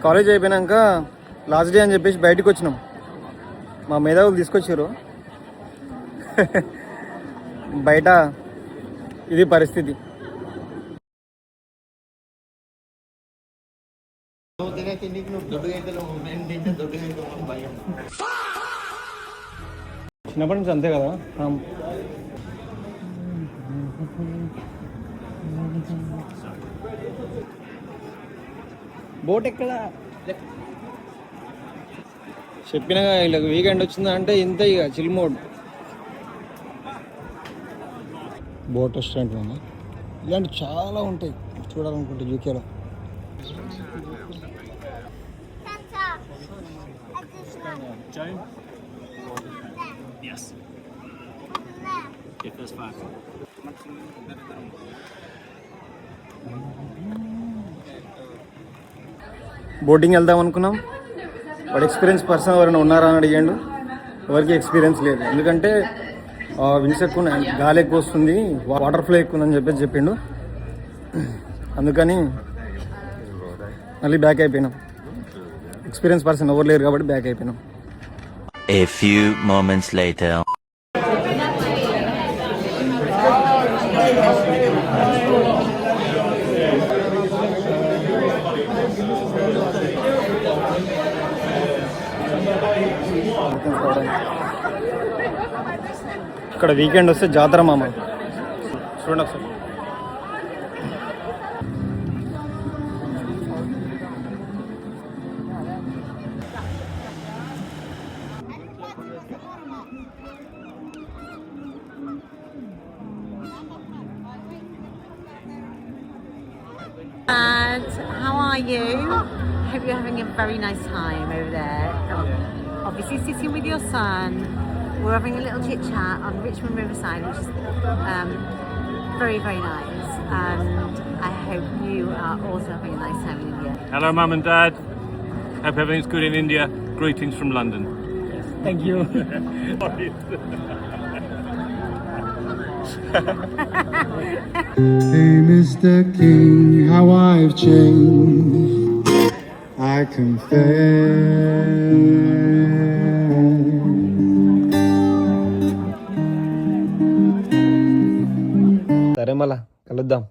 College అయిపోయినాక last day అని చెప్పేసి బయటకు వచ్చినాం. మా మేధావులు తీసుకొచ్చారు. బయట ఇది పరిస్థితి. చిన్నప్పటి నుంచి అంతే కదా. బోట్ ఎక్కడ చెప్పినగా వీళ్ళకి వీకెండ్ వచ్చిందంటే ఇంత ఇక చిల్ మోడ్. బోట్ రెస్టారెంట్ ఉంది. ఇలాంటి చాలా ఉంటాయి చూడాలనుకుంటే యూకేలో. బోటింగ్ వెళ్దాం అనుకున్నాం. వాడు ఎక్స్పీరియన్స్ పర్సన్ ఎవరైనా ఉన్నారా అని అడిగాడు. ఎవరికి ఎక్స్పీరియన్స్ లేదు. ఎందుకంటే విండ్స్ ఎక్కువ, గాలి ఎక్కువ వస్తుంది, వాటర్ ఫ్లో ఎక్కువ అని చెప్పేసి చెప్పిండు. అందుకని మళ్ళీ బ్యాక్ అయిపోయినాం. ఎక్స్పీరియన్స్ పర్సన్ ఎవరు లేరు కాబట్టి బ్యాక్ అయిపోయినాం. A few moments later. ఇక్కడ వీకెండ్ వస్తే జాతర మామ. చూడండి ఒకసారి. And how are you? Hope you're having a very nice time over there. Obviously sitting with your son. We're having a little chit chat on Richmond Riverside, which is very, very nice. And I hope you are also having a nice time in India. Hello, Mum and Dad. Hope everything's good in India. Greetings from London. Thank you. Hey, Mr. King, how I've changed, I confess. సరే మళ్ళా కలుద్దాం.